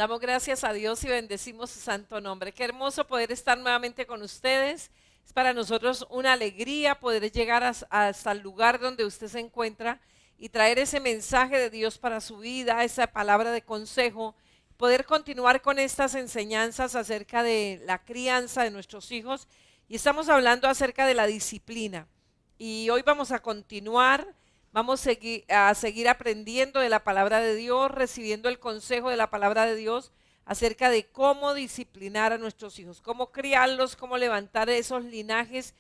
Damos gracias a Dios y bendecimos su santo nombre. Qué hermoso poder estar nuevamente con ustedes. Es para nosotros una alegría poder llegar hasta el lugar donde usted se encuentra y traer ese mensaje de Dios para su vida, esa palabra de consejo, poder continuar con estas enseñanzas acerca de la crianza de nuestros hijos. Y estamos hablando acerca de la disciplina. Y hoy vamos a continuar. Vamos a seguir aprendiendo de la palabra de Dios, recibiendo el consejo de la palabra de Dios acerca de cómo disciplinar a nuestros hijos, cómo criarlos, cómo levantar esos linajes,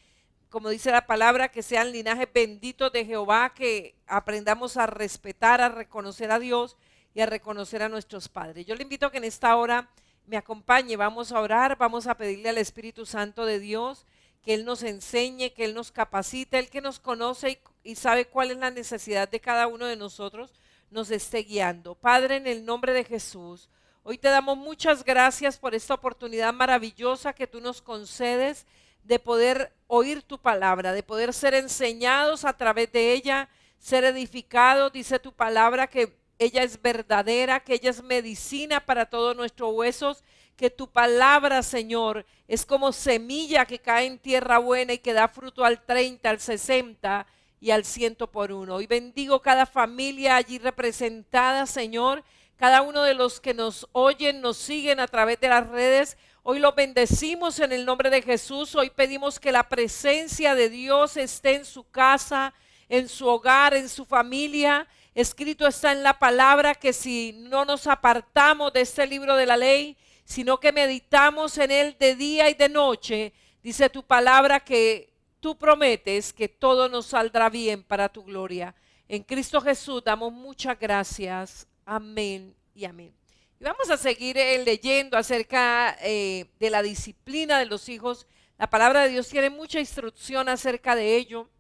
como dice la palabra, que sean linajes benditos de Jehová, que aprendamos a respetar, a reconocer a Dios y a reconocer a nuestros padres. Yo le invito a que en esta hora me acompañe, vamos a orar, vamos a pedirle al Espíritu Santo de Dios que Él nos enseñe, que Él nos capacite, Él que nos conoce y sabe cuál es la necesidad de cada uno de nosotros, nos esté guiando. Padre, en el nombre de Jesús, hoy te damos muchas gracias por esta oportunidad maravillosa que tú nos concedes de poder oír tu palabra, de poder ser enseñados a través de ella, ser edificados. Dice tu palabra que ella es verdadera, que ella es medicina para todos nuestros huesos, que tu palabra, Señor, es como semilla que cae en tierra buena y que da fruto al 30, al 60 y al 100 por uno. Hoy bendigo cada familia allí representada, Señor, cada uno de los que nos oyen, nos siguen a través de las redes. Hoy los bendecimos en el nombre de Jesús. Hoy pedimos que la presencia de Dios esté en su casa, en su hogar, en su familia. Escrito está en la palabra que si no nos apartamos de este libro de la ley, sino que meditamos en él de día y de noche, dice tu palabra que tú prometes que todo nos saldrá bien para tu gloria. En Cristo Jesús damos muchas gracias. Amén y amén. Y vamos a seguir leyendo acerca de la disciplina de los hijos. La palabra de Dios tiene mucha instrucción acerca de ello.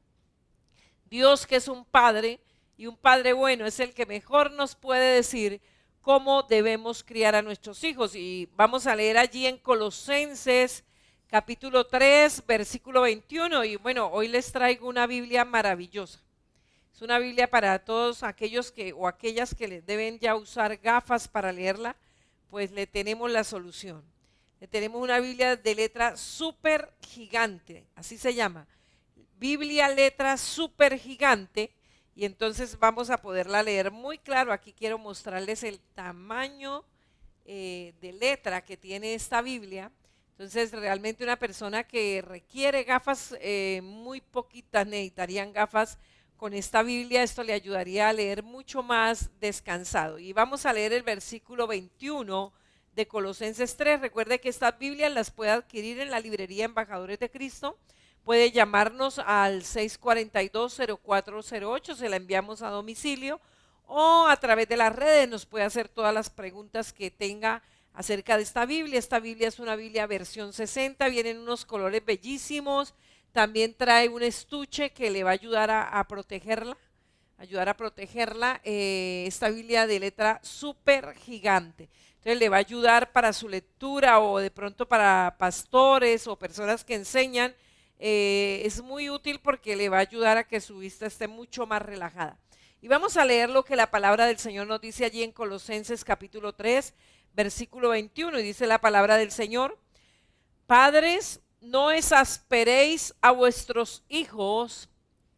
Dios, que es un padre y un padre bueno, es el que mejor nos puede decir cómo debemos criar a nuestros hijos. Y vamos a leer allí en Colosenses capítulo 3, versículo 21. Y bueno, hoy les traigo una Biblia maravillosa. Es una Biblia para todos aquellos que o aquellas que le deben ya usar gafas para leerla, pues le tenemos la solución. Le tenemos una Biblia de letra súper gigante, así se llama. Biblia letra súper gigante. Y entonces vamos a poderla leer muy claro. Aquí quiero mostrarles el tamaño de letra que tiene esta Biblia. Entonces realmente una persona que requiere gafas muy poquitas necesitarían gafas con esta Biblia. Esto le ayudaría a leer mucho más descansado. Y vamos a leer el versículo 21 de Colosenses 3. Recuerde que estas Biblias las puede adquirir en la librería Embajadores de Cristo. Puede llamarnos al 642-0408, se la enviamos a domicilio, o a través de las redes nos puede hacer todas las preguntas que tenga acerca de esta Biblia. Esta Biblia es una Biblia versión 60, vienen unos colores bellísimos, también trae un estuche que le va a ayudar a protegerla, esta Biblia de letra súper gigante. Entonces le va a ayudar para su lectura o de pronto para pastores o personas que enseñan. Es muy útil porque le va a ayudar a que su vista esté mucho más relajada. Y vamos a leer lo que la palabra del Señor nos dice allí en Colosenses capítulo 3, versículo 21, y dice la palabra del Señor: Padres, no exasperéis a vuestros hijos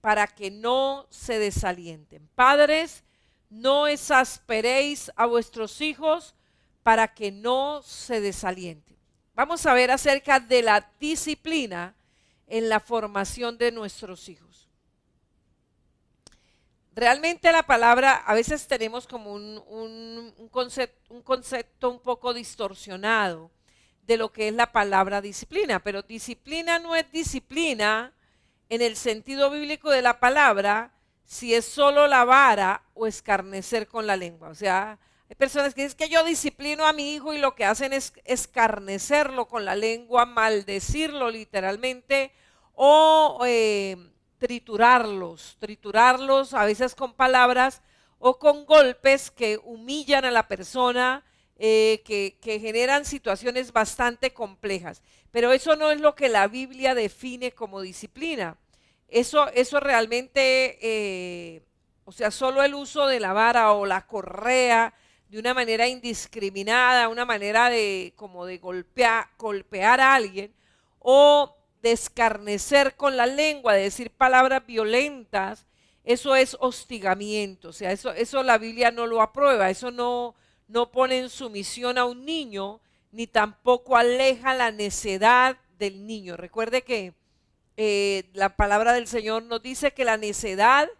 para que no se desalienten. Padres, no exasperéis a vuestros hijos para que no se desalienten. Vamos a ver acerca de la disciplina en la formación de nuestros hijos. Realmente la palabra, a veces tenemos como un concepto un poco distorsionado de lo que es la palabra disciplina, pero disciplina no es disciplina en el sentido bíblico de la palabra si es solo la vara o escarnecer con la lengua. O sea, hay personas que dicen que yo disciplino a mi hijo y lo que hacen es escarnecerlo con la lengua, maldecirlo literalmente, o triturarlos a veces con palabras o con golpes que humillan a la persona, que generan situaciones bastante complejas. Pero eso no es lo que la Biblia define como disciplina. Eso realmente, o sea, solo el uso de la vara o la correa de una manera indiscriminada, una manera de como de golpear a alguien, o de escarnecer con la lengua, de decir palabras violentas, eso es hostigamiento. O sea, eso la Biblia no lo aprueba, eso no pone en sumisión a un niño, ni tampoco aleja la necedad del niño. Recuerde que la palabra del Señor nos dice que la necedad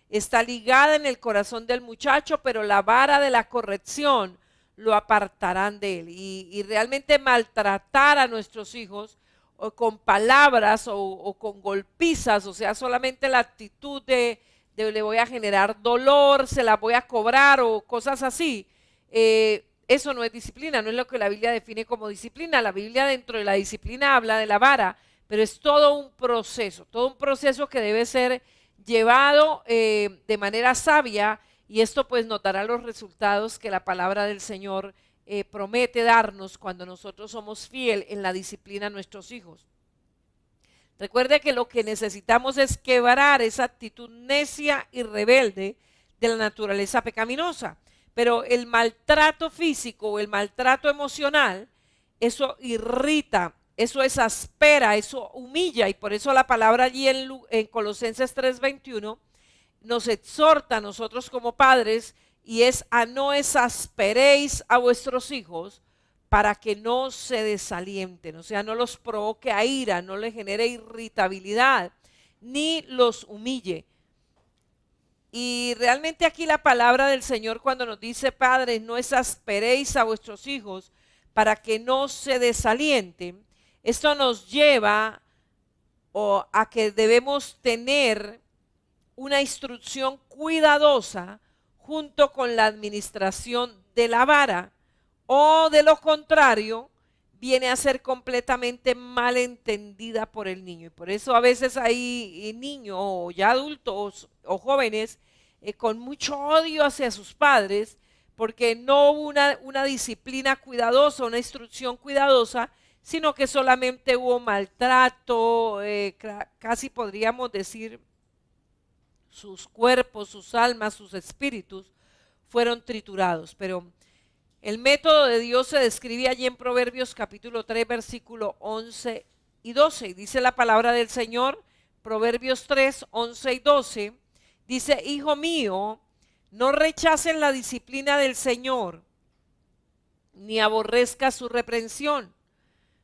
está ligada en el corazón del muchacho, pero la vara de la corrección lo apartarán de él. Y realmente maltratar a nuestros hijos o con palabras o con golpizas, o sea, solamente la actitud de le voy a generar dolor, se la voy a cobrar o cosas así, eso no es disciplina, no es lo que la Biblia define como disciplina. La Biblia dentro de la disciplina habla de la vara, pero es todo un proceso que debe ser llevado de manera sabia, y esto pues nos dará los resultados que la palabra del Señor promete darnos cuando nosotros somos fiel en la disciplina a nuestros hijos. Recuerde que lo que necesitamos es quebrar esa actitud necia y rebelde de la naturaleza pecaminosa. Pero el maltrato físico o el maltrato emocional, eso irrita, eso exaspera, eso humilla, y por eso la palabra allí en Colosenses 3:21 nos exhorta a nosotros como padres, y es a no exasperéis a vuestros hijos para que no se desalienten, o sea, no los provoque a ira, no les genere irritabilidad, ni los humille. Y realmente aquí la palabra del Señor cuando nos dice, padres, no exasperéis a vuestros hijos para que no se desalienten, esto nos lleva a que debemos tener una instrucción cuidadosa junto con la administración de la vara, o de lo contrario viene a ser completamente malentendida por el niño. Y por eso a veces hay niños o ya adultos o jóvenes con mucho odio hacia sus padres, porque no hubo una disciplina cuidadosa, una instrucción cuidadosa, sino que solamente hubo maltrato, casi podríamos decir sus cuerpos, sus almas, sus espíritus fueron triturados. Pero el método de Dios se describe allí en Proverbios capítulo 3, versículo 11 y 12. Y dice la palabra del Señor, Proverbios 3, 11 y 12, dice, hijo mío, no rechaces la disciplina del Señor, ni aborrezcas su reprensión,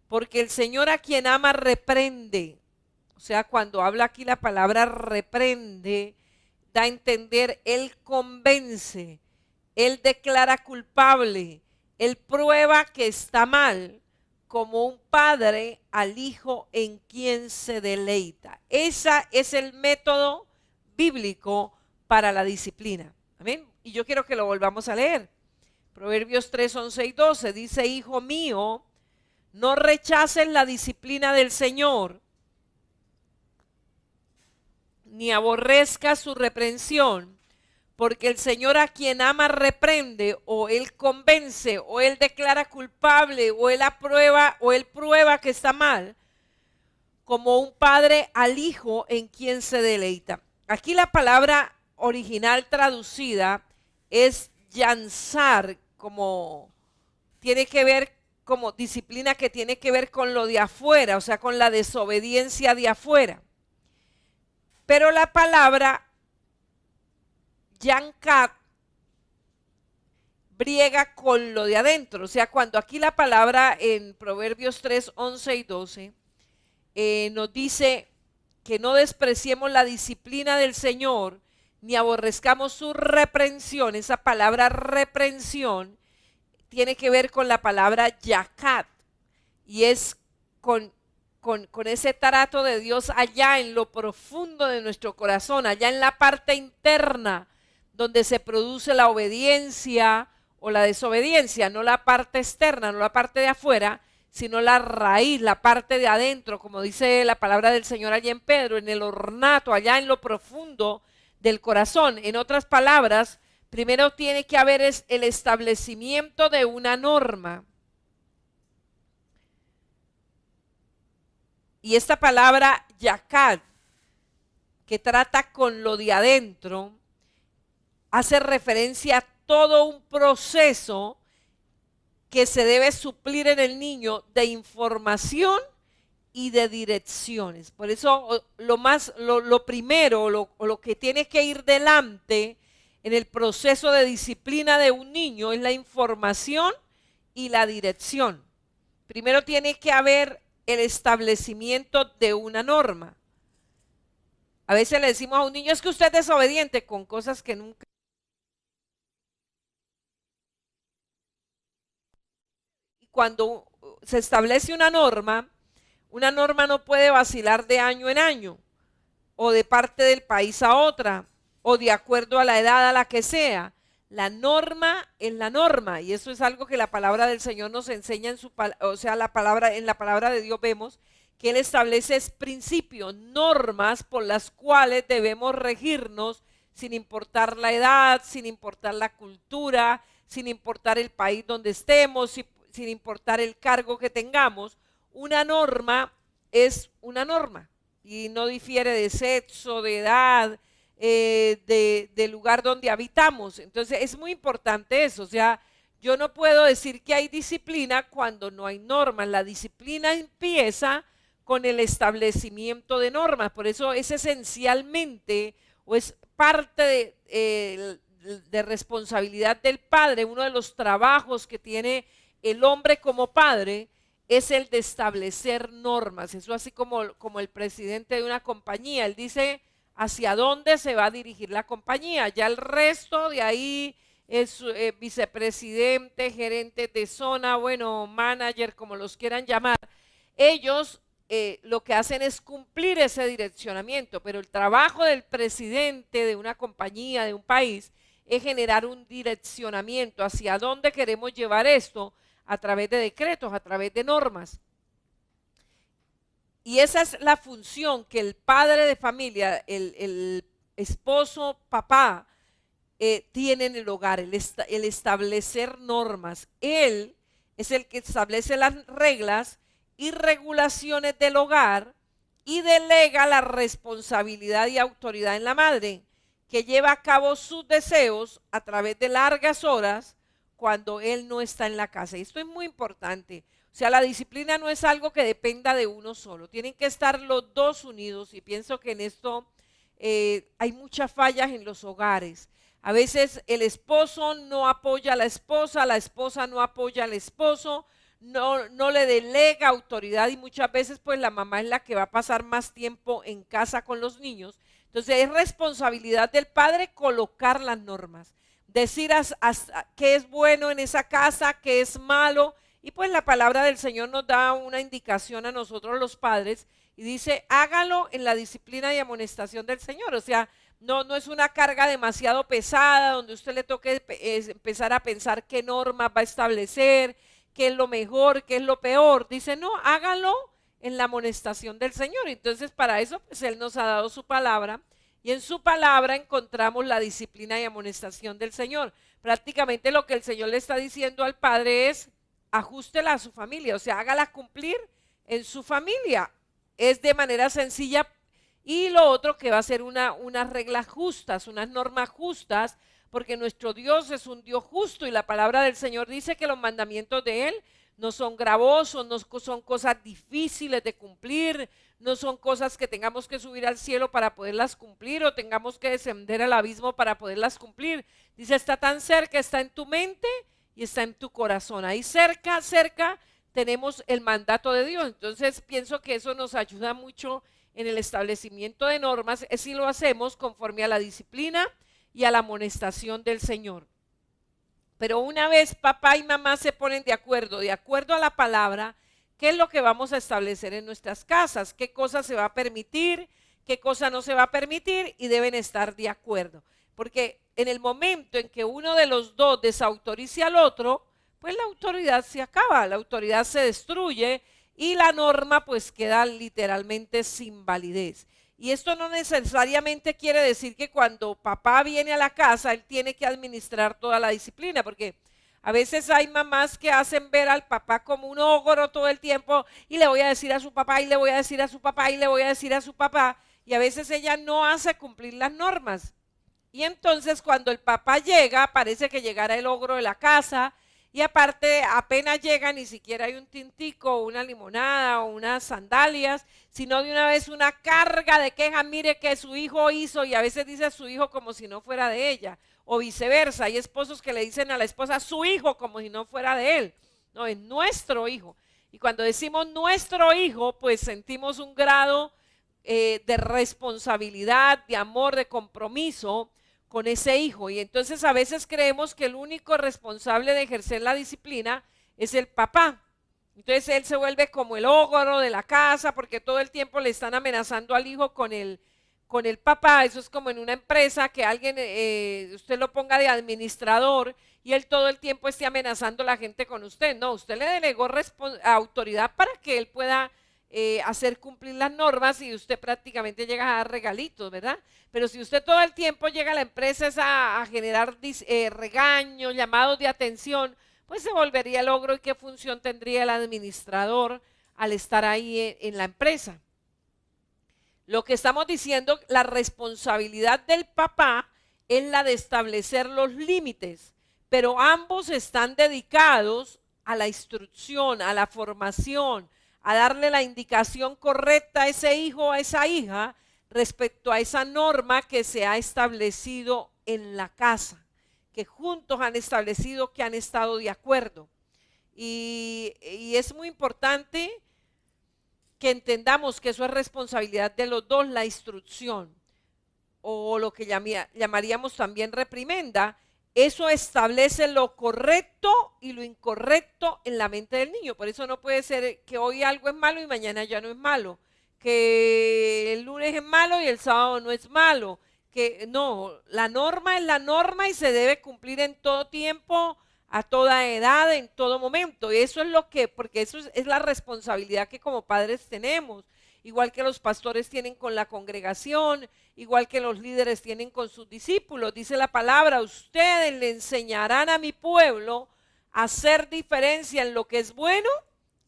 porque el Señor a quien ama reprende. O sea, cuando habla aquí la palabra reprende, da a entender, Él convence, Él declara culpable, Él prueba que está mal, como un padre al hijo en quien se deleita. Ese es el método bíblico para la disciplina. Amén. Y yo quiero que lo volvamos a leer. Proverbios 3, 11 y 12 dice, hijo mío, no rechaces la disciplina del Señor, ni aborrezcas su reprensión, porque el Señor a quien ama reprende, o Él convence, o Él declara culpable, o Él aprueba, o Él prueba que está mal, como un padre al hijo en quien se deleita. Aquí la palabra original traducida es yansar, como tiene que ver como disciplina que tiene que ver con lo de afuera, o sea, con la desobediencia de afuera. Pero la palabra yankat briega con lo de adentro. O sea, cuando aquí la palabra en Proverbios 3, 11 y 12 nos dice que no despreciemos la disciplina del Señor, ni aborrezcamos su reprensión. Esa palabra reprensión tiene que ver con la palabra yakat, y es con ese trato de Dios allá en lo profundo de nuestro corazón, allá en la parte interna donde se produce la obediencia o la desobediencia, no la parte externa, no la parte de afuera, sino la raíz, la parte de adentro, como dice la palabra del Señor allá en Pedro, en el ornato, allá en lo profundo del corazón. En otras palabras, primero tiene que haber el establecimiento de una norma. Y esta palabra yakat, que trata con lo de adentro, hace referencia a todo un proceso que se debe suplir en el niño de información y de direcciones. Por eso lo primero, o lo que tiene que ir delante en el proceso de disciplina de un niño es la información y la dirección. Primero tiene que haber el establecimiento de una norma. A veces le decimos a un niño, es que usted es desobediente con cosas que nunca. Y cuando se establece una norma no puede vacilar de año en año, o de parte del país a otra, o de acuerdo a la edad a la que sea. La norma es la norma, y eso es algo que la palabra del Señor nos enseña en o sea, en la palabra de Dios vemos que Él establece principios, normas por las cuales debemos regirnos sin importar la edad, sin importar la cultura, sin importar el país donde estemos, sin importar el cargo que tengamos. Una norma es una norma y no difiere de sexo, de edad, de lugar donde habitamos. Entonces es muy importante eso. O sea, yo no puedo decir que hay disciplina cuando no hay normas. La disciplina empieza con el establecimiento de normas. Por eso es esencialmente o es parte de responsabilidad del padre. Uno de los trabajos que tiene el hombre como padre es el de establecer normas. Eso así como el presidente de una compañía, él dice hacia dónde se va a dirigir la compañía. Ya el resto de ahí es vicepresidente, gerente de zona, bueno, manager, como los quieran llamar. Ellos lo que hacen es cumplir ese direccionamiento, pero el trabajo del presidente de una compañía, de un país, es generar un direccionamiento hacia dónde queremos llevar esto, a través de decretos, a través de normas. Y esa es la función que el padre de familia, el esposo, papá, tiene en el hogar, el establecer normas. Él es el que establece las reglas y regulaciones del hogar y delega la responsabilidad y autoridad en la madre, que lleva a cabo sus deseos a través de largas horas cuando él no está en la casa. Y esto es muy importante. O sea, la disciplina no es algo que dependa de uno solo. Tienen que estar los dos unidos, y pienso que en esto hay muchas fallas en los hogares. A veces el esposo no apoya a la esposa no apoya al esposo, no le delega autoridad, y muchas veces pues la mamá es la que va a pasar más tiempo en casa con los niños. Entonces es responsabilidad del padre colocar las normas, decir qué es bueno en esa casa, qué es malo. Y pues la palabra del Señor nos da una indicación a nosotros los padres y dice, hágalo en la disciplina y amonestación del Señor. O sea, no es una carga demasiado pesada donde usted le toque empezar a pensar qué normas va a establecer, qué es lo mejor, qué es lo peor. Dice, no, hágalo en la amonestación del Señor. Entonces para eso pues Él nos ha dado su palabra, y en su palabra encontramos la disciplina y amonestación del Señor. Prácticamente lo que el Señor le está diciendo al padre es, ajústela a su familia, o sea, hágala cumplir en su familia. Es de manera sencilla. Y lo otro que va a ser unas reglas justas, unas normas justas, porque nuestro Dios es un Dios justo, y la palabra del Señor dice que los mandamientos de Él no son gravosos, no son cosas difíciles de cumplir, no son cosas que tengamos que subir al cielo para poderlas cumplir o tengamos que descender al abismo para poderlas cumplir. Dice, está tan cerca, está en tu mente y está en tu corazón. Ahí cerca tenemos el mandato de Dios. Entonces pienso que eso nos ayuda mucho en el establecimiento de normas, si lo hacemos conforme a la disciplina y a la amonestación del Señor. Pero una vez papá y mamá se ponen de acuerdo a la palabra, ¿qué es lo que vamos a establecer en nuestras casas? ¿Qué cosa se va a permitir? ¿Qué cosa no se va a permitir? Y deben estar de acuerdo. Porque en el momento en que uno de los dos desautorice al otro, pues la autoridad se acaba, la autoridad se destruye y la norma pues queda literalmente sin validez. Y esto no necesariamente quiere decir que cuando papá viene a la casa, él tiene que administrar toda la disciplina, porque a veces hay mamás que hacen ver al papá como un ogro todo el tiempo, y le voy a decir a su papá, y le voy a decir a su papá, y le voy a decir a su papá, y a veces ella no hace cumplir las normas. Y entonces cuando el papá llega, parece que llegara el ogro de la casa, y aparte apenas llega, ni siquiera hay un tintico, una limonada o unas sandalias, sino de una vez una carga de quejas, mire que su hijo hizo, y a veces dice su hijo como si no fuera de ella, o viceversa. Hay esposos que le dicen a la esposa su hijo como si no fuera de él. No, es nuestro hijo. Y cuando decimos nuestro hijo, pues sentimos un grado de responsabilidad, de amor, de compromiso con ese hijo. Y entonces a veces creemos que el único responsable de ejercer la disciplina es el papá. Entonces él se vuelve como el ogro de la casa porque todo el tiempo le están amenazando al hijo con el papá. Eso es como en una empresa que alguien, usted lo ponga de administrador y él todo el tiempo esté amenazando a la gente con usted. No, usted le delegó autoridad para que él pueda hacer cumplir las normas y usted prácticamente llega a dar regalitos, ¿verdad? Pero si usted todo el tiempo llega a la empresa a generar regaños, llamados de atención, pues se volvería el ogro. ¿Y qué función tendría el administrador al estar ahí en la empresa? Lo que estamos diciendo, la responsabilidad del papá es la de establecer los límites, pero ambos están dedicados a la instrucción, a la formación, a darle la indicación correcta a ese hijo o a esa hija respecto a esa norma que se ha establecido en la casa, que juntos han establecido, que han estado de acuerdo. Y es muy importante que entendamos que eso es responsabilidad de los dos, la instrucción, o lo que llamaríamos también reprimenda. Eso establece lo correcto y lo incorrecto en la mente del niño. Por eso no puede ser que hoy algo es malo y mañana ya no es malo, que el lunes es malo y el sábado no es malo, que no, la norma es la norma y se debe cumplir en todo tiempo, a toda edad, en todo momento. Y eso es lo que, porque eso es la responsabilidad que como padres tenemos, igual que los pastores tienen con la congregación, igual que los líderes tienen con sus discípulos. Dice la palabra, ustedes le enseñarán a mi pueblo a hacer diferencia en lo que es bueno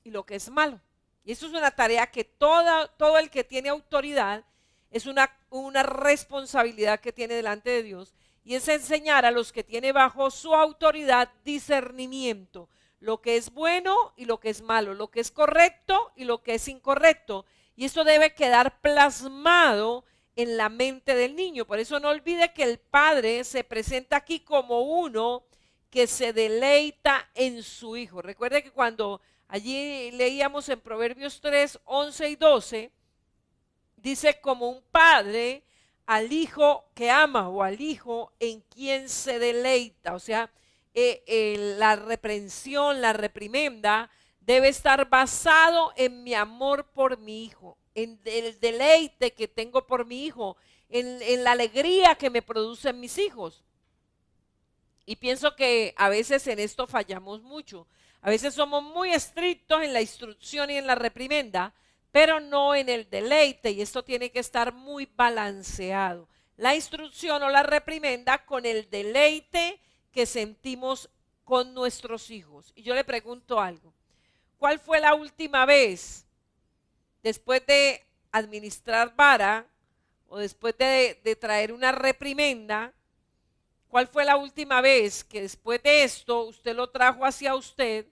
y lo que es malo. Y eso es una tarea que todo el que tiene autoridad, es una responsabilidad que tiene delante de Dios, y es enseñar a los que tiene bajo su autoridad discernimiento, lo que es bueno y lo que es malo, lo que es correcto y lo que es incorrecto. Y eso debe quedar plasmado en la mente del niño. Por eso no olvide que el padre se presenta aquí como uno que se deleita en su hijo. Recuerde que cuando allí leíamos en Proverbios 3, 11 y 12, dice como un padre al hijo que ama o al hijo en quien se deleita. O sea, la reprensión, la reprimenda debe estar basado en mi amor por mi hijo, en el deleite que tengo por mi hijo, en la alegría que me producen mis hijos. Y pienso que a veces en esto fallamos mucho. A veces somos muy estrictos en la instrucción y en la reprimenda, pero no en el deleite, y esto tiene que estar muy balanceado. La instrucción o la reprimenda con el deleite que sentimos con nuestros hijos. Y yo le pregunto algo, ¿cuál fue la última vez, después de administrar vara o después de traer una reprimenda, cuál fue la última vez que después de esto usted lo trajo hacia usted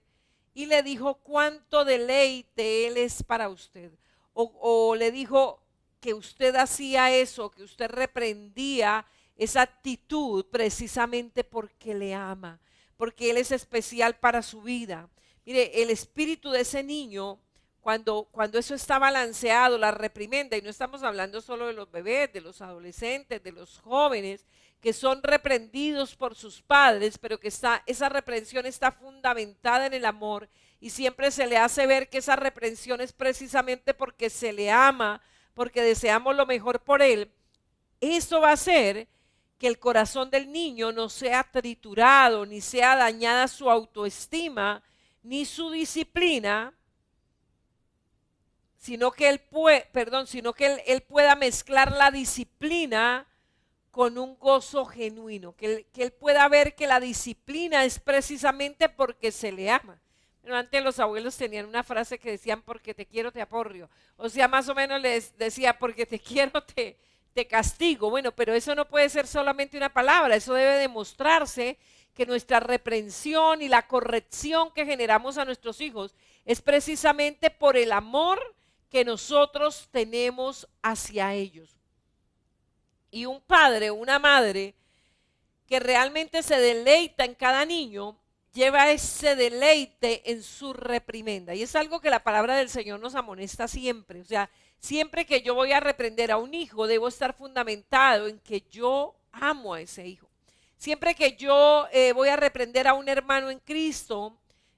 y le dijo cuánto deleite él es para usted? O le dijo que usted hacía eso, que usted reprendía esa actitud precisamente porque le ama, porque él es especial para su vida. Mire, el espíritu de ese niño, cuando eso está balanceado, la reprimenda, y no estamos hablando solo de los bebés, de los adolescentes, de los jóvenes, que son reprendidos por sus padres, pero que esa reprensión está fundamentada en el amor, y siempre se le hace ver que esa reprensión es precisamente porque se le ama, porque deseamos lo mejor por él. Eso va a hacer que el corazón del niño no sea triturado, ni sea dañada su autoestima, ni su disciplina, sino que él pueda mezclar la disciplina con un gozo genuino, que él pueda ver que la disciplina es precisamente porque se le ama. Pero antes los abuelos tenían una frase que decían, porque te quiero te aporrio. O sea, más o menos les decía, porque te quiero te te castigo. Bueno, pero eso no puede ser solamente una palabra, eso debe demostrarse que nuestra reprensión y la corrección que generamos a nuestros hijos es precisamente por el amor que nosotros tenemos hacia ellos. Y un padre o una madre que realmente se deleita en cada niño, lleva ese deleite en su reprimenda. Y es algo que la palabra del Señor nos amonesta siempre. O sea, siempre que yo voy a reprender a un hijo, debo estar fundamentado en que yo amo a ese hijo. Siempre que yo voy a reprender a un hermano en Cristo,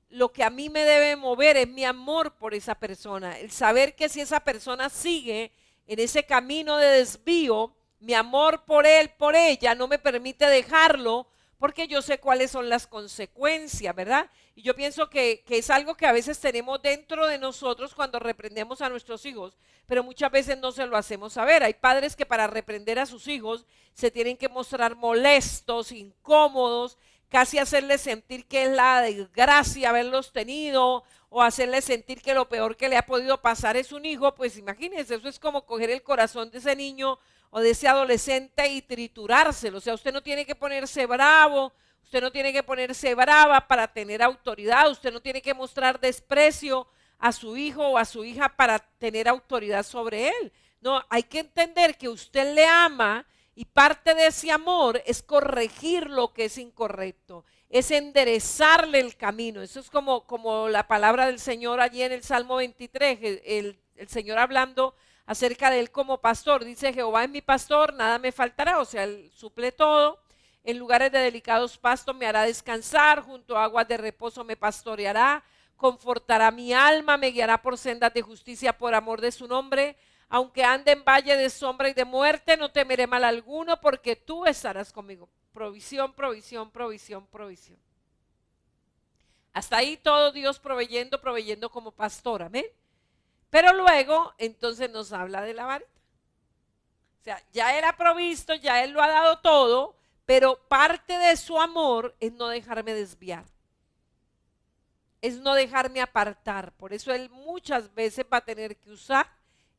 lo que a mí me debe mover es mi amor por esa persona. El saber que si esa persona sigue en ese camino de desvío, mi amor por él, por ella, no me permite dejarlo porque yo sé cuáles son las consecuencias, ¿verdad? Y yo pienso que es algo que a veces tenemos dentro de nosotros cuando reprendemos a nuestros hijos, pero muchas veces no se lo hacemos saber. Hay padres que para reprender a sus hijos se tienen que mostrar molestos, incómodos, casi hacerles sentir que es la desgracia haberlos tenido o hacerles sentir que lo peor que le ha podido pasar es un hijo. Pues imagínense, eso es como coger el corazón de ese niño o de ese adolescente y triturárselo. O sea, usted no tiene que ponerse bravo, usted no tiene que ponerse brava para tener autoridad, usted no tiene que mostrar desprecio a su hijo o a su hija para tener autoridad sobre él. No, hay que entender que usted le ama y parte de ese amor es corregir lo que es incorrecto, es enderezarle el camino. Eso es como la palabra del Señor allí en el Salmo 23, el Señor hablando acerca de él como pastor. Dice: Jehová es mi pastor, nada me faltará. O sea, él suple todo. En lugares de delicados pastos me hará descansar, junto a aguas de reposo me pastoreará, confortará mi alma, me guiará por sendas de justicia por amor de su nombre. Aunque ande en valle de sombra y de muerte, no temeré mal alguno, porque tú estarás conmigo. Provisión, provisión, provisión, provisión. Hasta ahí todo Dios proveyendo como pastor, amén. Pero luego, entonces nos habla de la varita. O sea, ya Él ha provisto, ya Él lo ha dado todo, pero parte de su amor es no dejarme desviar. Es no dejarme apartar. Por eso Él muchas veces va a tener que usar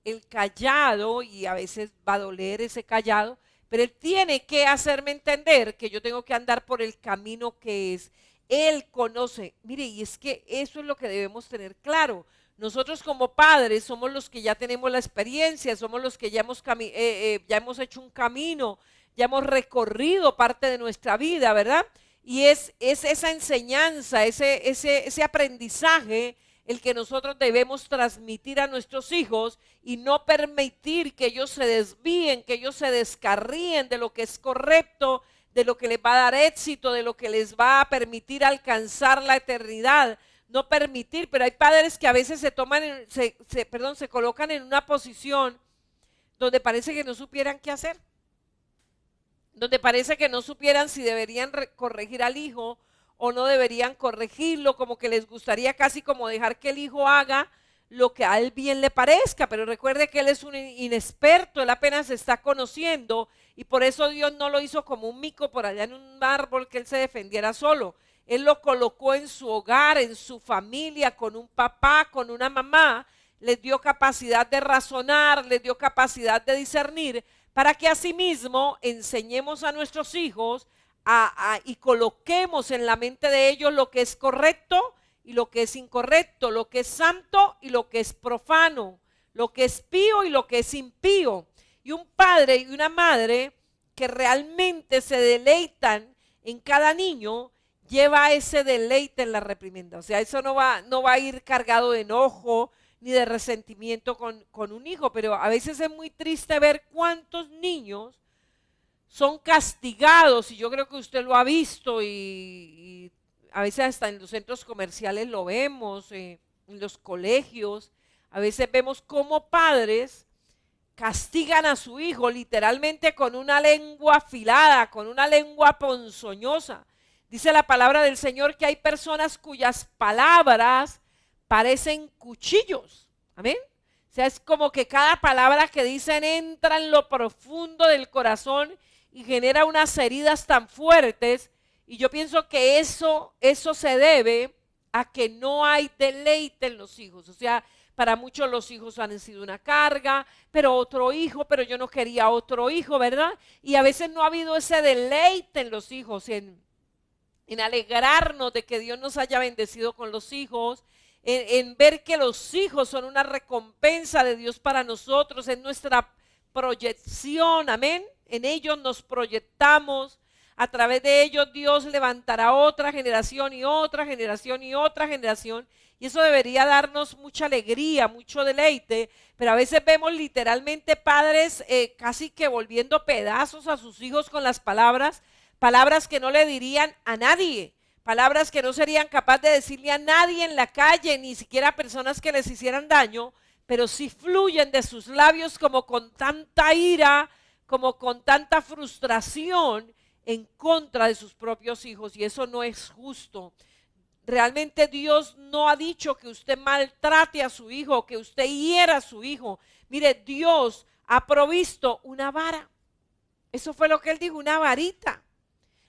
el callado, y a veces va a doler ese callado, pero Él tiene que hacerme entender que yo tengo que andar por el camino que es. Él conoce. Mire, y es que eso es lo que debemos tener claro. Nosotros como padres somos los que ya tenemos la experiencia, somos los que ya hemos hecho un camino, ya hemos recorrido parte de nuestra vida, ¿verdad? Y es esa enseñanza, ese aprendizaje el que nosotros debemos transmitir a nuestros hijos y no permitir que ellos se desvíen, que ellos se descarríen de lo que es correcto, de lo que les va a dar éxito, de lo que les va a permitir alcanzar la eternidad. No permitir, pero hay padres que a veces se colocan en una posición donde parece que no supieran qué hacer, donde parece que no supieran si deberían corregir al hijo o no deberían corregirlo, como que les gustaría casi como dejar que el hijo haga lo que a él bien le parezca. Pero recuerde que él es un inexperto, él apenas se está conociendo, y por eso Dios no lo hizo como un mico por allá en un árbol que él se defendiera solo. Él lo colocó en su hogar, en su familia, con un papá, con una mamá. Les dio capacidad de razonar, les dio capacidad de discernir, para que asimismo enseñemos a nuestros hijos y coloquemos en la mente de ellos lo que es correcto y lo que es incorrecto, lo que es santo y lo que es profano, lo que es pío y lo que es impío. Y un padre y una madre que realmente se deleitan en cada niño, lleva ese deleite en la reprimenda. O sea, eso no va a ir cargado de enojo ni de resentimiento con un hijo, pero a veces es muy triste ver cuántos niños son castigados, y yo creo que usted lo ha visto, y a veces hasta en los centros comerciales lo vemos, en los colegios, a veces vemos cómo padres castigan a su hijo literalmente con una lengua afilada, con una lengua ponzoñosa. Dice la palabra del Señor que hay personas cuyas palabras parecen cuchillos. Amén. O sea, es como que cada palabra que dicen entra en lo profundo del corazón y genera unas heridas tan fuertes. Y yo pienso que eso se debe a que no hay deleite en los hijos. O sea, para muchos los hijos han sido una carga, pero otro hijo, pero yo no quería otro hijo, ¿verdad? Y a veces no ha habido ese deleite en los hijos, en alegrarnos de que Dios nos haya bendecido con los hijos, en ver que los hijos son una recompensa de Dios para nosotros, en nuestra proyección, amén. En ellos nos proyectamos. A través de ellos Dios levantará otra generación y otra generación y otra generación. Y eso debería darnos mucha alegría, mucho deleite. Pero a veces vemos literalmente padres casi que volviendo pedazos a sus hijos con las palabras que no le dirían a nadie. Palabras que no serían capaces de decirle a nadie en la calle, ni siquiera a personas que les hicieran daño, pero sí fluyen de sus labios como con tanta ira, como con tanta frustración en contra de sus propios hijos, y eso no es justo. Realmente Dios no ha dicho que usted maltrate a su hijo, que usted hiera a su hijo. Mire, Dios ha provisto una vara. Eso fue lo que él dijo, una varita.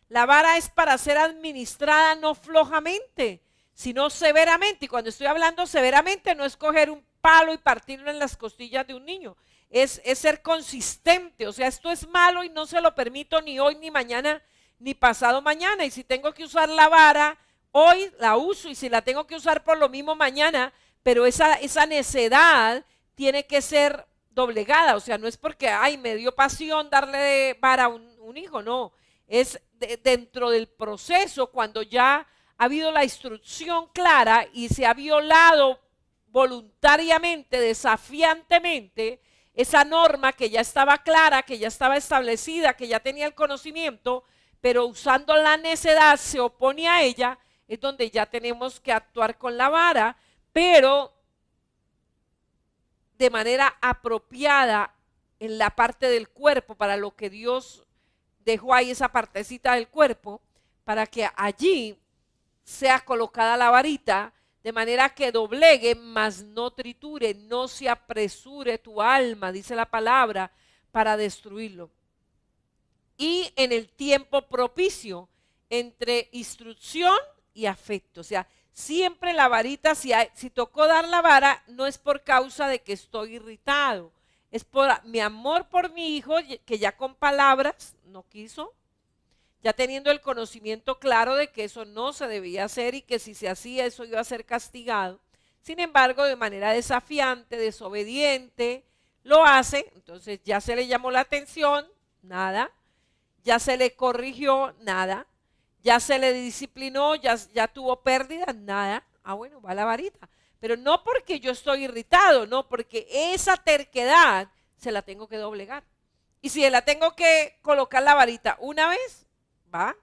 La vara es para ser administrada no flojamente, sino severamente. Y cuando estoy hablando severamente, no es coger un palo y partirlo en las costillas de un niño. Es ser consistente. O sea, esto es malo y no se lo permito ni hoy, ni mañana, ni pasado mañana. Y si tengo que usar la vara, hoy la uso. Y si la tengo que usar por lo mismo mañana, pero esa necedad tiene que ser doblegada. O sea, no es porque, ay, me dio pasión darle vara a un hijo, no. Es dentro del proceso, cuando ya ha habido la instrucción clara y se ha violado voluntariamente, desafiantemente, esa norma que ya estaba clara, que ya estaba establecida, que ya tenía el conocimiento, pero usando la necedad se opone a ella, es donde ya tenemos que actuar con la vara, pero de manera apropiada en la parte del cuerpo, para lo que Dios dejó ahí, esa partecita del cuerpo, para que allí sea colocada la varita, de manera que doblegue, mas no triture, no se apresure tu alma, dice la palabra, para destruirlo. Y en el tiempo propicio, entre instrucción y afecto. O sea, siempre la varita, si tocó dar la vara, no es por causa de que estoy irritado, es por mi amor por mi hijo, que ya con palabras no quiso, ya teniendo el conocimiento claro de que eso no se debía hacer y que si se hacía eso iba a ser castigado. Sin embargo, de manera desafiante, desobediente, lo hace. Entonces ya se le llamó la atención, nada. Ya se le corrigió, nada. Ya se le disciplinó, ya tuvo pérdidas, nada. Ah, bueno, va la varita. Pero no porque yo estoy irritado, no, porque esa terquedad se la tengo que doblegar. Y si la tengo que colocar la varita una vez, va,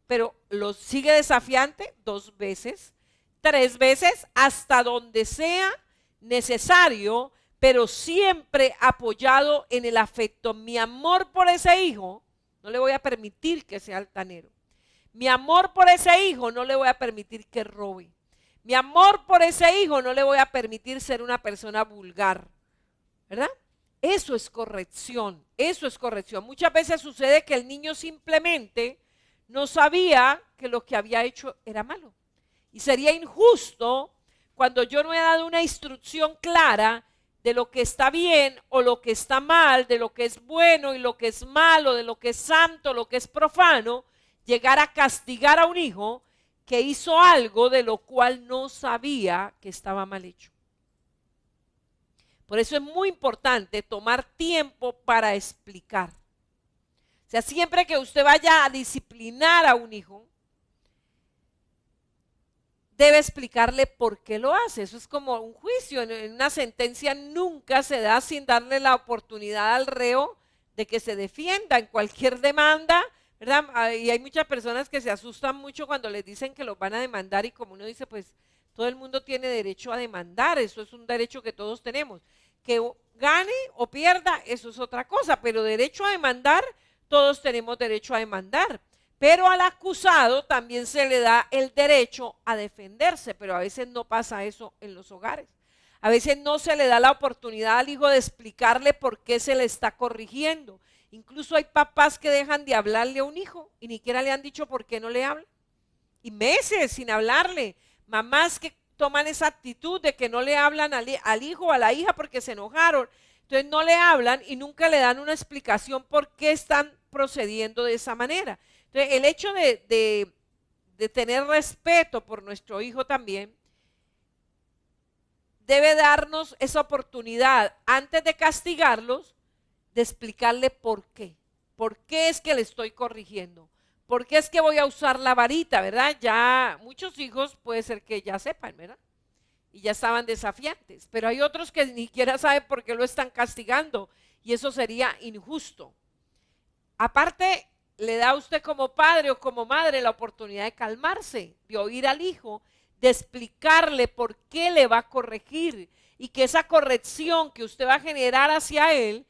pero lo sigue desafiante 2 veces, 3 veces, hasta donde sea necesario, pero siempre apoyado en el afecto. Mi amor por ese hijo, no le voy a permitir que sea altanero. Mi amor por ese hijo, no le voy a permitir que robe. Mi amor por ese hijo, no le voy a permitir ser una persona vulgar, ¿verdad? Eso es corrección, eso es corrección. Muchas veces sucede que el niño simplemente no sabía que lo que había hecho era malo. Y sería injusto cuando yo no he dado una instrucción clara de lo que está bien o lo que está mal, de lo que es bueno y lo que es malo, de lo que es santo, lo que es profano, llegar a castigar a un hijo que hizo algo de lo cual no sabía que estaba mal hecho. Por eso es muy importante tomar tiempo para explicar. O sea, siempre que usted vaya a disciplinar a un hijo, debe explicarle por qué lo hace. Eso es como un juicio. En una sentencia nunca se da sin darle la oportunidad al reo de que se defienda en cualquier demanda, ¿verdad? Y hay muchas personas que se asustan mucho cuando les dicen que los van a demandar, y como uno dice, pues todo el mundo tiene derecho a demandar, eso es un derecho que todos tenemos. Que gane o pierda, eso es otra cosa, pero derecho a demandar, todos tenemos derecho a demandar. Pero al acusado también se le da el derecho a defenderse, pero a veces no pasa eso en los hogares. A veces no se le da la oportunidad al hijo de explicarle por qué se le está corrigiendo. Incluso hay papás que dejan de hablarle a un hijo y ni siquiera le han dicho por qué no le hablan. Y meses sin hablarle, mamás que toman esa actitud de que no le hablan al hijo o a la hija porque se enojaron. Entonces no le hablan y nunca le dan una explicación por qué están procediendo de esa manera. Entonces el hecho de tener respeto por nuestro hijo también debe darnos esa oportunidad antes de castigarlos de explicarle por qué. ¿Por qué es que le estoy corrigiendo? ¿Por qué es que voy a usar la varita, verdad? Ya muchos hijos puede ser que ya sepan, ¿verdad? Y ya estaban desafiantes, pero hay otros que ni siquiera saben por qué lo están castigando y eso sería injusto. Aparte, le da a usted como padre o como madre la oportunidad de calmarse, de oír al hijo, de explicarle por qué le va a corregir y que esa corrección que usted va a generar hacia él,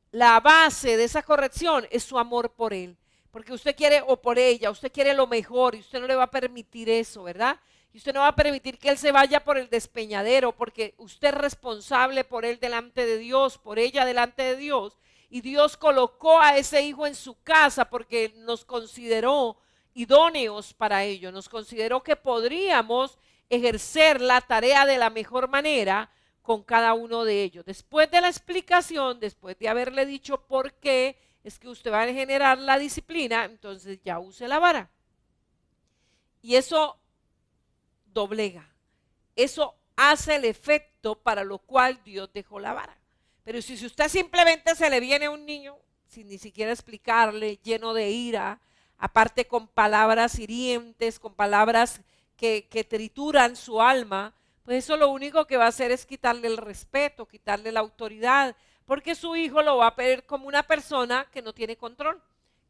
la base de esa corrección es su amor por él. Porque usted quiere, o por ella, usted quiere lo mejor y usted no le va a permitir eso, ¿verdad? Y usted no va a permitir que él se vaya por el despeñadero, porque usted es responsable por él delante de Dios, por ella delante de Dios. Y Dios colocó a ese hijo en su casa porque nos consideró idóneos para ello. Nos consideró que podríamos ejercer la tarea de la mejor manera con cada uno de ellos. Después de la explicación, después de haberle dicho por qué es que usted va a generar la disciplina, entonces ya use la vara. Y eso doblega. Eso hace el efecto para lo cual Dios dejó la vara. Pero si usted simplemente se le viene a un niño sin ni siquiera explicarle, lleno de ira, aparte con palabras hirientes, con palabras que trituran su alma, pues eso lo único que va a hacer es quitarle el respeto, quitarle la autoridad, porque su hijo lo va a ver como una persona que no tiene control,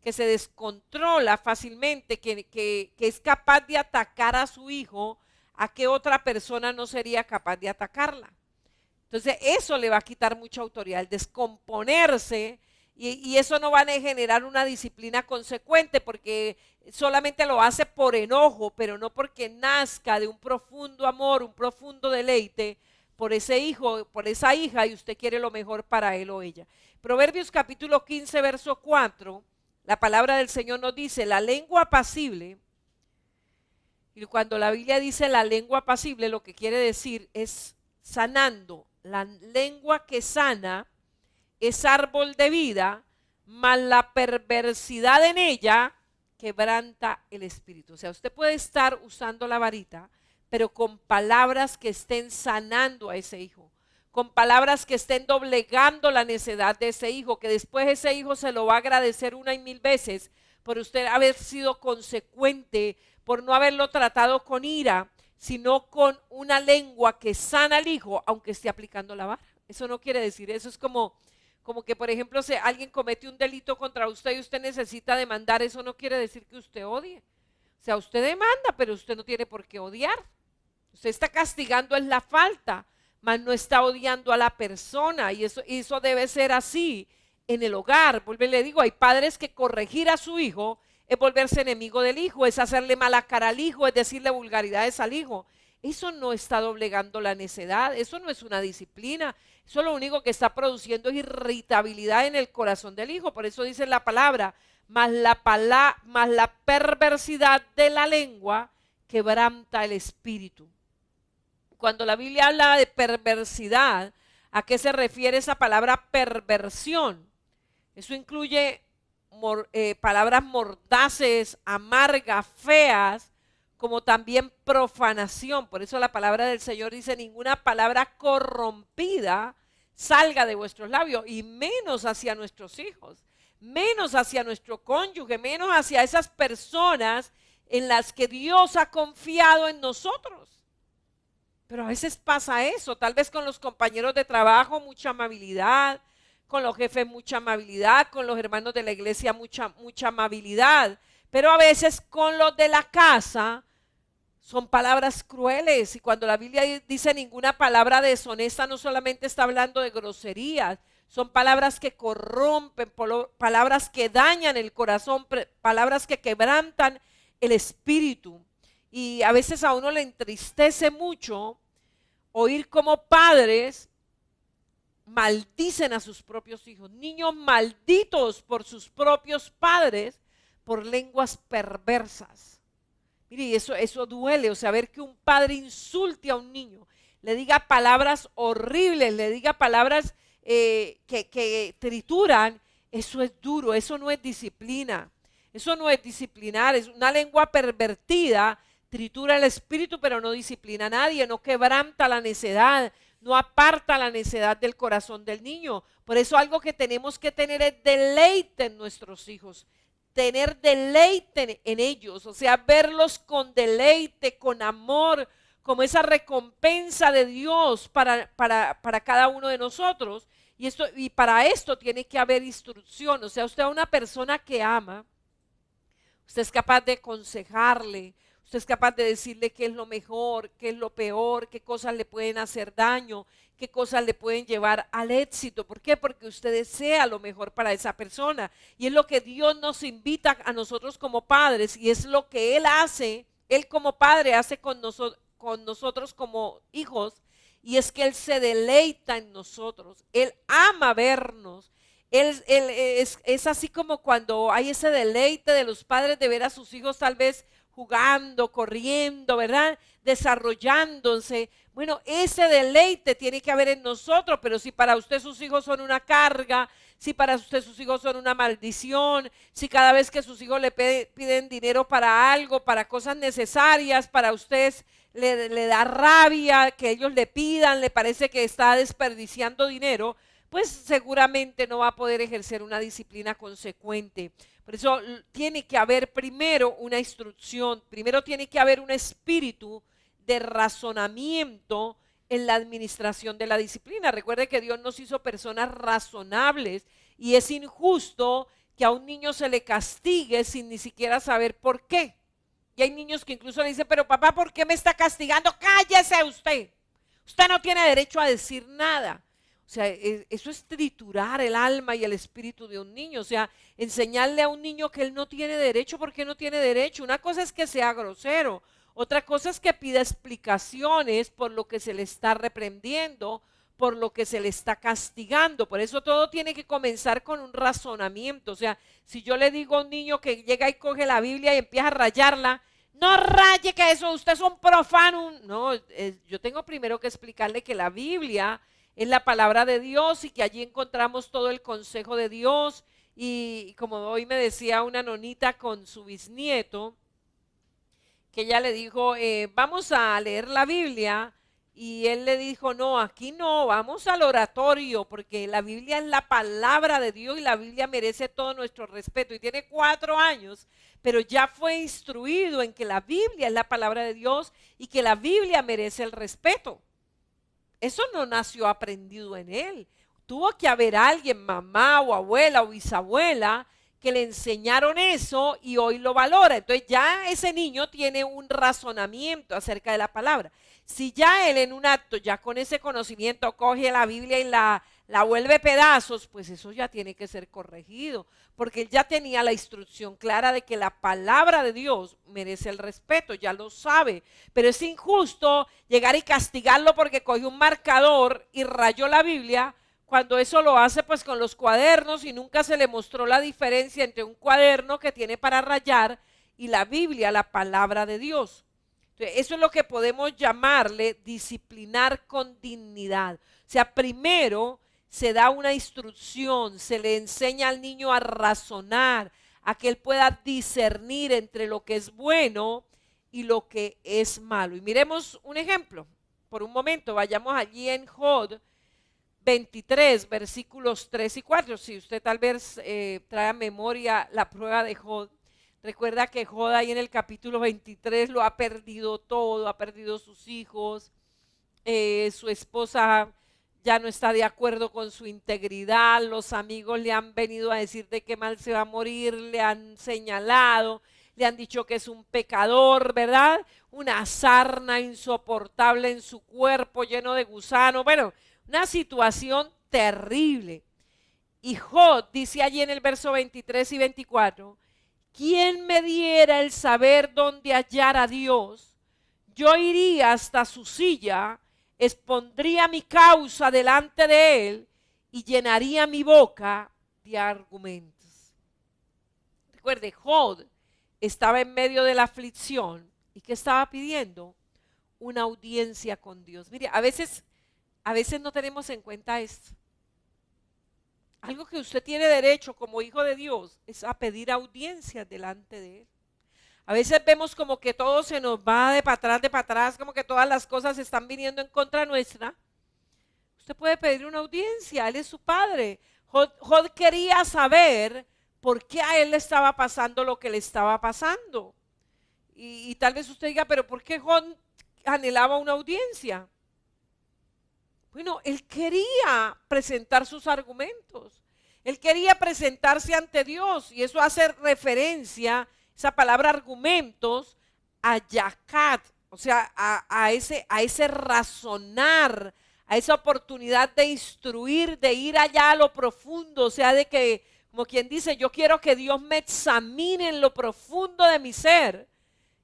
que se descontrola fácilmente, que es capaz de atacar a su hijo a que otra persona no sería capaz de atacarla. Entonces eso le va a quitar mucha autoridad, el descomponerse, y eso no va a generar una disciplina consecuente porque solamente lo hace por enojo, pero no porque nazca de un profundo amor, un profundo deleite por ese hijo, por esa hija, y usted quiere lo mejor para él o ella. Proverbios capítulo 15, verso 4, la palabra del Señor nos dice, la lengua apacible, y cuando la Biblia dice la lengua apacible, lo que quiere decir es sanando. La lengua que sana es árbol de vida, mas la perversidad en ella quebranta el espíritu. O sea, usted puede estar usando la varita, pero con palabras que estén sanando a ese hijo, con palabras que estén doblegando la necedad de ese hijo, que después ese hijo se lo va a agradecer una y mil veces por usted haber sido consecuente, por no haberlo tratado con ira, sino con una lengua que sana al hijo, aunque esté aplicando la vara. Eso no quiere decir, eso es como que, por ejemplo, si alguien comete un delito contra usted y usted necesita demandar, eso no quiere decir que usted odie. O sea, usted demanda, pero usted no tiene por qué odiar. Usted está castigando es la falta, mas no está odiando a la persona, y eso debe ser así en el hogar. Le digo, hay padres que corregir a su hijo es volverse enemigo del hijo, es hacerle mala cara al hijo, es decirle vulgaridades al hijo. Eso no está doblegando la necedad, eso no es una disciplina, eso lo único que está produciendo es irritabilidad en el corazón del hijo. Por eso dice la palabra, más la perversidad de la lengua quebranta el espíritu. Cuando la Biblia habla de perversidad, ¿a qué se refiere esa palabra perversión? Eso incluye palabras mordaces, amargas, feas, como también profanación. Por eso la palabra del Señor dice, ninguna palabra corrompida salga de vuestros labios, y menos hacia nuestros hijos, menos hacia nuestro cónyuge, menos hacia esas personas en las que Dios ha confiado en nosotros. Pero a veces pasa eso, tal vez con los compañeros de trabajo mucha amabilidad, con los jefes mucha amabilidad, con los hermanos de la iglesia mucha amabilidad, pero a veces con los de la casa son palabras crueles. Y cuando la Biblia dice ninguna palabra deshonesta, no solamente está hablando de groserías, son palabras que corrompen, palabras que dañan el corazón, palabras que quebrantan el espíritu. Y a veces a uno le entristece mucho oír como padres maldicen a sus propios hijos, niños malditos por sus propios padres por lenguas perversas. Mire, y eso duele, o sea, ver que un padre insulte a un niño, le diga palabras horribles, le diga palabras que trituran, eso es duro, eso no es disciplina, eso no es disciplinar, es una lengua pervertida, tritura el espíritu, pero no disciplina a nadie, no quebranta la necedad, no aparta la necedad del corazón del niño. Por eso algo que tenemos que tener es deleite en nuestros hijos, tener deleite en ellos, o sea, verlos con deleite, con amor, como esa recompensa de Dios para cada uno de nosotros. Y para esto tiene que haber instrucción, o sea, usted a una persona que ama, usted es capaz de aconsejarle, usted es capaz de decirle qué es lo mejor, qué es lo peor, qué cosas le pueden hacer daño, qué cosas le pueden llevar al éxito. ¿Por qué? Porque usted desea lo mejor para esa persona. Y es lo que Dios nos invita a nosotros como padres y es lo que Él hace, Él como padre hace con nosotros como hijos. Y es que Él se deleita en nosotros, Él ama vernos. Es así como cuando hay ese deleite de los padres de ver a sus hijos tal vez jugando, corriendo, ¿verdad? Desarrollándose. Bueno, ese deleite tiene que haber en nosotros, pero si para usted sus hijos son una carga, si para usted sus hijos son una maldición, si cada vez que sus hijos le piden dinero para algo, para cosas necesarias, para usted le da rabia que ellos le pidan, le parece que está desperdiciando dinero, pues seguramente no va a poder ejercer una disciplina consecuente. Por eso tiene que haber primero una instrucción, primero tiene que haber un espíritu de razonamiento en la administración de la disciplina. Recuerde que Dios nos hizo personas razonables y es injusto que a un niño se le castigue sin ni siquiera saber por qué. Y hay niños que incluso le dicen, pero papá, ¿por qué me está castigando? Cállese usted. Usted no tiene derecho a decir nada. O sea, eso es triturar el alma y el espíritu de un niño. O sea, enseñarle a un niño que él no tiene derecho porque no tiene derecho. Una cosa es que sea grosero. Otra cosa es que pida explicaciones por lo que se le está reprendiendo, por lo que se le está castigando. Por eso todo tiene que comenzar con un razonamiento. O sea, si yo le digo a un niño que llega y coge la Biblia y empieza a rayarla, no raye que eso, usted es un profano. No, yo tengo primero que explicarle que la Biblia es la palabra de Dios y que allí encontramos todo el consejo de Dios. Y como hoy me decía una nonita con su bisnieto, que ella le dijo, vamos a leer la Biblia. Y él le dijo, no, aquí no, vamos al oratorio, porque la Biblia es la palabra de Dios y la Biblia merece todo nuestro respeto. Y tiene 4 años, pero ya fue instruido en que la Biblia es la palabra de Dios y que la Biblia merece el respeto. Eso no nació aprendido en él. Tuvo que haber alguien, mamá o abuela o bisabuela, que le enseñaron eso y hoy lo valora. Entonces ya ese niño tiene un razonamiento acerca de la palabra. Si ya él en un acto, ya con ese conocimiento, coge la Biblia y la vuelve pedazos, pues eso ya tiene que ser corregido, porque él ya tenía la instrucción clara de que la palabra de Dios merece el respeto, ya lo sabe, pero es injusto llegar y castigarlo porque cogió un marcador y rayó la Biblia, cuando eso lo hace pues con los cuadernos y nunca se le mostró la diferencia entre un cuaderno que tiene para rayar y la Biblia, la palabra de Dios. Entonces, eso es lo que podemos llamarle disciplinar con dignidad. O sea, primero se da una instrucción, se le enseña al niño a razonar, a que él pueda discernir entre lo que es bueno y lo que es malo. Y miremos un ejemplo. Por un momento, vayamos allí en Job 23, versículos 3 y 4. Si usted tal vez trae a memoria la prueba de Job, recuerda que Job ahí en el capítulo 23 lo ha perdido todo, ha perdido sus hijos, su esposa ya no está de acuerdo con su integridad, los amigos le han venido a decir de qué mal se va a morir, le han señalado, le han dicho que es un pecador, ¿verdad? Una sarna insoportable en su cuerpo lleno de gusanos, bueno, una situación terrible. Y Job dice allí en el verso 23 y 24, ¿quién me diera el saber dónde hallar a Dios? Yo iría hasta su silla, expondría mi causa delante de él y llenaría mi boca de argumentos. Recuerde, Job estaba en medio de la aflicción, ¿Y qué estaba pidiendo? Una audiencia con Dios. Mire, a veces no tenemos en cuenta esto. Algo que usted tiene derecho como hijo de Dios es a pedir audiencia delante de Él. A veces vemos como que todo se nos va de para atrás, como que todas las cosas están viniendo en contra nuestra. Usted puede pedir una audiencia, Él es su padre. Job quería saber por qué a él le estaba pasando lo que le estaba pasando. Y tal vez usted diga, pero ¿por qué Job anhelaba una audiencia? Bueno, él quería presentar sus argumentos. Él quería presentarse ante Dios. Y eso hace referencia, esa palabra argumentos, a yakat. O sea, a ese razonar, a esa oportunidad de instruir, de ir allá a lo profundo. O sea, de que, como quien dice, yo quiero que Dios me examine en lo profundo de mi ser.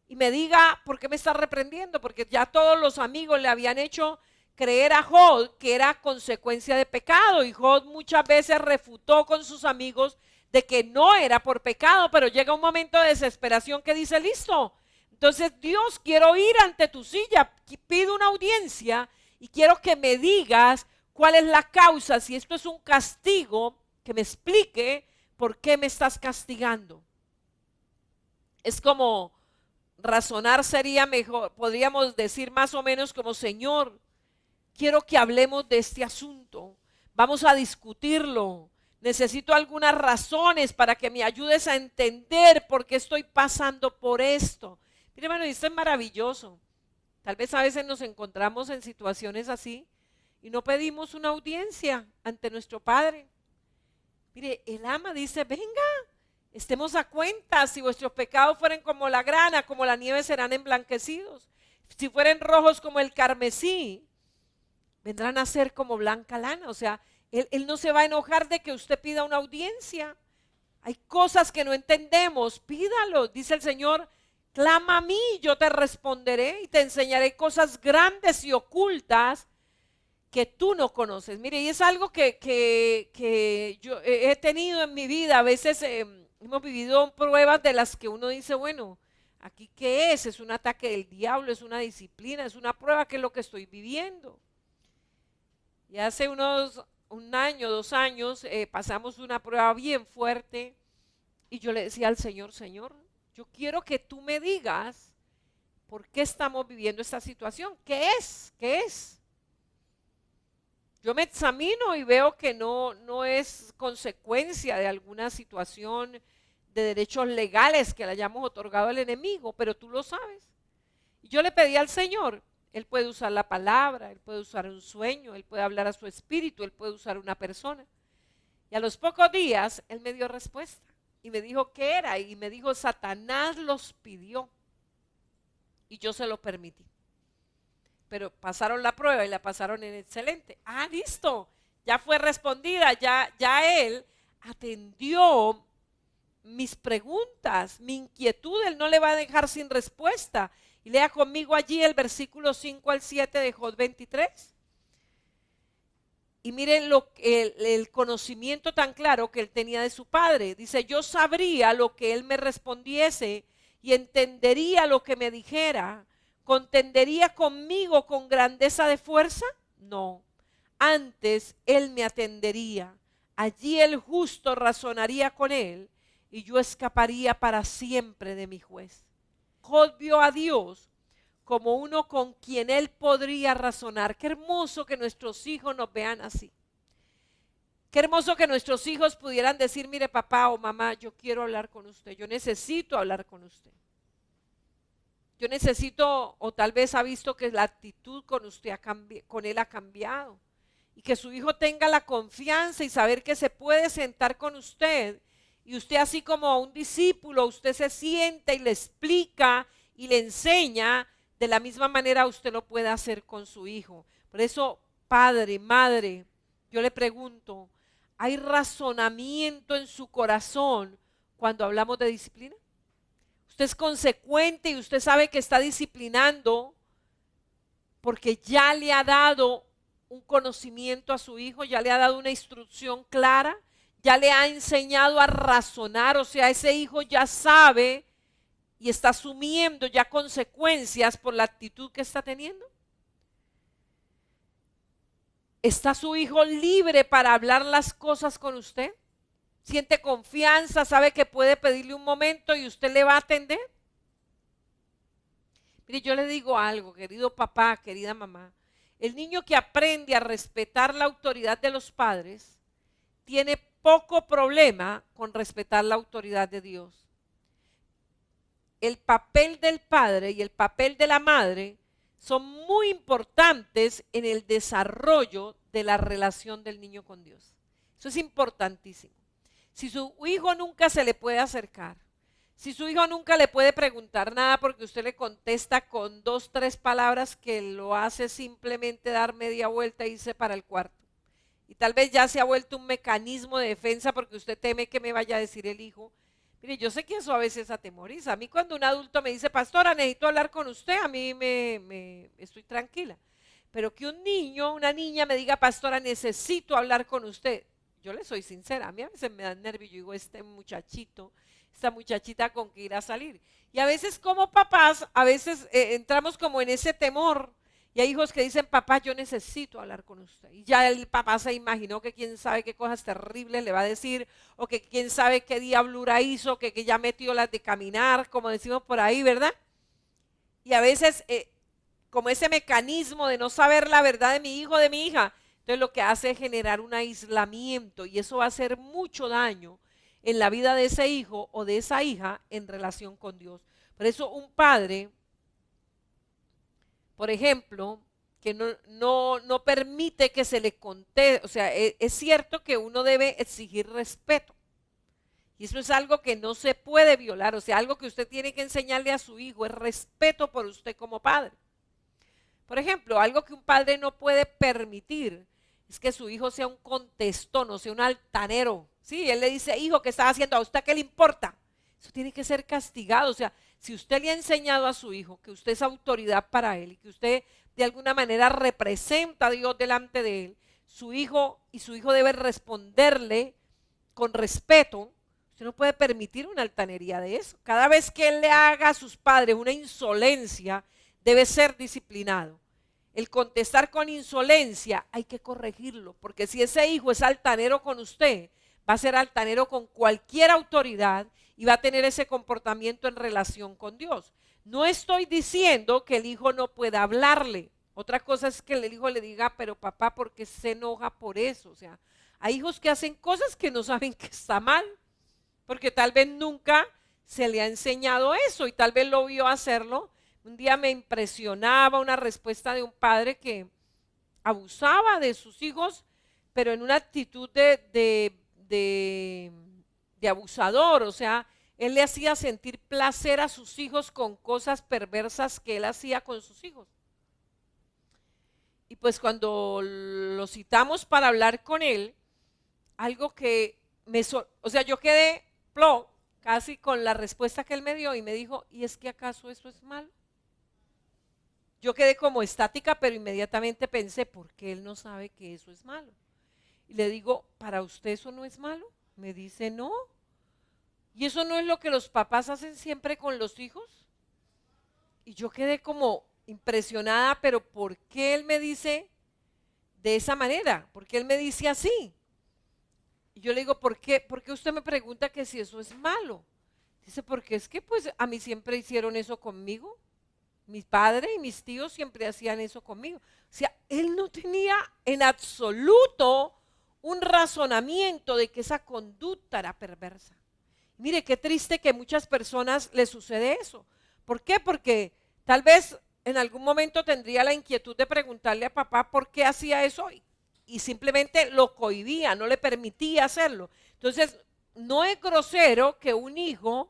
Y me diga, ¿por qué me está reprendiendo? Porque ya todos los amigos le habían hecho creer a Job que era consecuencia de pecado, y Job muchas veces refutó con sus amigos de que no era por pecado, pero llega un momento de desesperación que dice, listo, entonces Dios, quiero ir ante tu silla, pido una audiencia y quiero que me digas cuál es la causa, si esto es un castigo, que me explique por qué me estás castigando. Es como razonar sería mejor, podríamos decir más o menos como, Señor, quiero que hablemos de este asunto, vamos a discutirlo, necesito algunas razones para que me ayudes a entender por qué estoy pasando por esto. Mire, hermano, esto es maravilloso. Tal vez a veces nos encontramos en situaciones así y no pedimos una audiencia ante nuestro Padre. Mire, el ama dice, venga, estemos a cuenta, si vuestros pecados fueren como la grana, como la nieve serán emblanquecidos. Si fueren rojos como el carmesí, vendrán a ser como blanca lana. O sea, él no se va a enojar de que usted pida una audiencia. Hay cosas que no entendemos, pídalo. Dice el Señor, clama a mí, yo te responderé y te enseñaré cosas grandes y ocultas que tú no conoces. Mire, y es algo que yo he tenido en mi vida. A veces hemos vivido pruebas de las que uno dice, bueno, ¿aquí qué es? ¿Es un ataque del diablo? ¿Es una disciplina? ¿Es una prueba? ¿Qué es lo que estoy viviendo? Y hace un año, 2 años, pasamos una prueba bien fuerte y yo le decía al Señor, Señor, yo quiero que tú me digas por qué estamos viviendo esta situación. ¿Qué es? ¿Qué es? Yo me examino y veo que no es consecuencia de alguna situación de derechos legales que le hayamos otorgado al enemigo, pero tú lo sabes. Y yo le pedí al Señor, Él puede usar la palabra, Él puede usar un sueño, Él puede hablar a su espíritu, Él puede usar una persona. Y a los pocos días Él me dio respuesta y me dijo qué era, y me dijo, Satanás los pidió y yo se lo permití. Pero pasaron la prueba y la pasaron en excelente. Ah, listo, ya fue respondida, ya Él atendió mis preguntas, mi inquietud, Él no le va a dejar sin respuesta. Y lea conmigo allí el versículo 5 al 7 de Job 23. Y miren el conocimiento tan claro que él tenía de su padre. Dice, yo sabría lo que él me respondiese y entendería lo que me dijera. ¿Contendería conmigo con grandeza de fuerza? No. Antes él me atendería. Allí el justo razonaría con él y yo escaparía para siempre de mi juez. Job vio a Dios como uno con quien él podría razonar. Qué hermoso que nuestros hijos nos vean así. Qué hermoso que nuestros hijos pudieran decir, mire papá o mamá, yo quiero hablar con usted, yo necesito hablar con usted. Yo necesito, o tal vez ha visto que la actitud con usted con él ha cambiado. Y que su hijo tenga la confianza y saber que se puede sentar con usted. Y usted, así como un discípulo, usted se sienta y le explica y le enseña. De la misma manera usted lo puede hacer con su hijo. Por eso, padre, madre, yo le pregunto, ¿hay razonamiento en su corazón cuando hablamos de disciplina? Usted es consecuente y usted sabe que está disciplinando porque ya le ha dado un conocimiento a su hijo, ya le ha dado una instrucción clara, ya le ha enseñado a razonar, o sea, ese hijo ya sabe y está asumiendo ya consecuencias por la actitud que está teniendo? ¿Está su hijo libre para hablar las cosas con usted? ¿Siente confianza? ¿Sabe que puede pedirle un momento y usted le va a atender? Mire, yo le digo algo, querido papá, querida mamá. El niño que aprende a respetar la autoridad de los padres tiene poco problema con respetar la autoridad de Dios. El papel del padre y el papel de la madre son muy importantes en el desarrollo de la relación del niño con Dios. Eso es importantísimo. Si su hijo nunca se le puede acercar, si su hijo nunca le puede preguntar nada porque usted le contesta con 2, 3 palabras que lo hace simplemente dar media vuelta e irse para el cuarto. Y tal vez ya se ha vuelto un mecanismo de defensa porque usted teme que me vaya a decir el hijo. Mire, yo sé que eso a veces atemoriza. A mí cuando un adulto me dice, pastora, necesito hablar con usted, a mí me estoy tranquila. Pero que un niño, una niña me diga, pastora, necesito hablar con usted. Yo le soy sincera, a mí a veces me da nervio. Yo digo, este muchachito, esta muchachita con que irá a salir. Y a veces como papás, a veces entramos como en ese temor. Y hay hijos que dicen, papá, yo necesito hablar con usted. Y ya el papá se imaginó que quién sabe qué cosas terribles le va a decir, o que quién sabe qué diablura hizo, que ya metió las de caminar, como decimos por ahí, ¿verdad? Y a veces, como ese mecanismo de no saber la verdad de mi hijo o de mi hija, entonces lo que hace es generar un aislamiento, y eso va a hacer mucho daño en la vida de ese hijo o de esa hija en relación con Dios. Por eso un padre, por ejemplo, que no permite que se le conteste, o sea, es cierto que uno debe exigir respeto. Y eso es algo que no se puede violar, o sea, algo que usted tiene que enseñarle a su hijo es respeto por usted como padre. Por ejemplo, algo que un padre no puede permitir es que su hijo sea un contestón, o sea, un altanero. Sí, él le dice, hijo, ¿qué está haciendo? ¿A usted qué le importa? Eso tiene que ser castigado. O sea, si usted le ha enseñado a su hijo que usted es autoridad para él y que usted de alguna manera representa a Dios delante de él, su hijo debe responderle con respeto. Usted no puede permitir una altanería de eso. Cada vez que él le haga a sus padres una insolencia, debe ser disciplinado. El contestar con insolencia hay que corregirlo, porque si ese hijo es altanero con usted, va a ser altanero con cualquier autoridad y va a tener ese comportamiento en relación con Dios. No estoy diciendo que el hijo no pueda hablarle. Otra cosa es que el hijo le diga, pero papá, ¿por qué se enoja por eso? O sea, hay hijos que hacen cosas que no saben que está mal, porque tal vez nunca se le ha enseñado eso y tal vez lo vio hacerlo. Un día me impresionaba una respuesta de un padre que abusaba de sus hijos, pero en una actitud de abusador. O sea, él le hacía sentir placer a sus hijos con cosas perversas que él hacía con sus hijos. Y pues cuando lo citamos para hablar con él, algo que o sea, yo quedé casi con la respuesta que él me dio y me dijo, ¿y es que acaso eso es malo? Yo quedé como estática, pero inmediatamente pensé, ¿por qué él no sabe que eso es malo? Y le digo, ¿para usted eso no es malo? Me dice, no. ¿Y eso no es lo que los papás hacen siempre con los hijos? Y yo quedé como impresionada, pero ¿por qué él me dice de esa manera? ¿Por qué él me dice así? Y yo le digo, ¿por qué usted me pregunta que si eso es malo? Dice, porque es que pues a mí siempre hicieron eso conmigo. Mi padre y mis tíos siempre hacían eso conmigo. O sea, él no tenía en absoluto un razonamiento de que esa conducta era perversa. Mire, qué triste que a muchas personas les sucede eso. ¿Por qué? Porque tal vez en algún momento tendría la inquietud de preguntarle a papá por qué hacía eso y simplemente lo cohibía, no le permitía hacerlo. Entonces, no es grosero que un hijo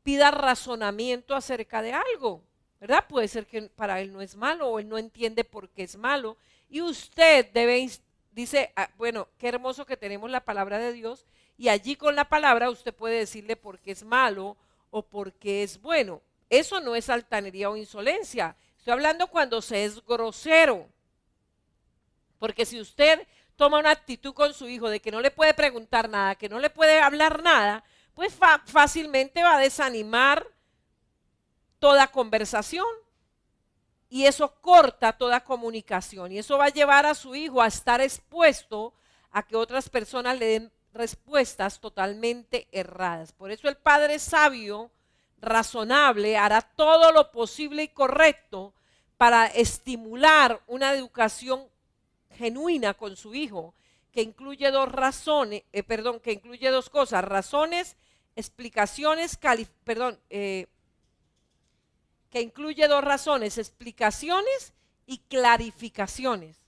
pida razonamiento acerca de algo, ¿verdad? Puede ser que para él no es malo o él no entiende por qué es malo. Y usted dice, bueno, qué hermoso que tenemos la palabra de Dios y allí con la palabra usted puede decirle por qué es malo o por qué es bueno. Eso no es altanería o insolencia. Estoy hablando cuando se es grosero. Porque si usted toma una actitud con su hijo de que no le puede preguntar nada, que no le puede hablar nada, pues fácilmente va a desanimar toda conversación y eso corta toda comunicación. Y eso va a llevar a su hijo a estar expuesto a que otras personas le den respuestas totalmente erradas. Por eso el padre sabio, razonable, hará todo lo posible y correcto para estimular una educación genuina con su hijo, que incluye que incluye dos cosas: razones, explicaciones, que incluye dos razones: explicaciones y clarificaciones.